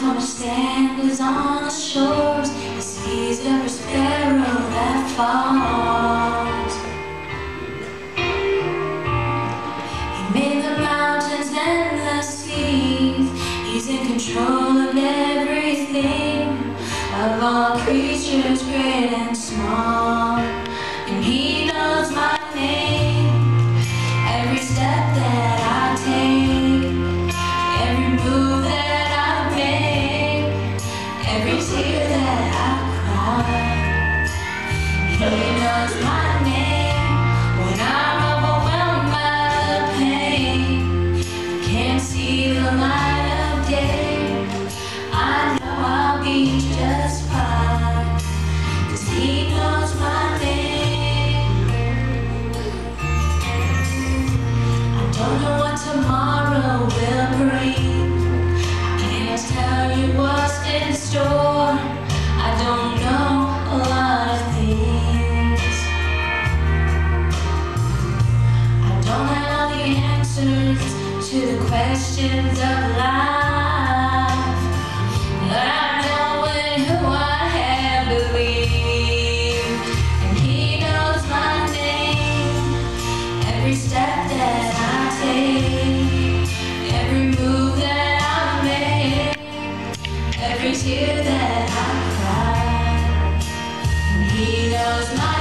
understand, 'cause on the shores he sees every sparrow that falls. He made the mountains and the seas. He's in control of everything, of all creatures great and small. And he knows my name, every step that I take, every move that I make, every tear that I cry. He knows my name when I'm overwhelmed by the pain. Can't see the light of day. I know I'll be just fine, 'cause he knows my name. I don't know what tomorrow will bring. I can't tell you what's in store. I don't know a lot of things. I don't have all the answers to the questions of life, but I know in who I have believed. And he knows my name, every step that I take, every move that I make, every tear that I cry. And he knows my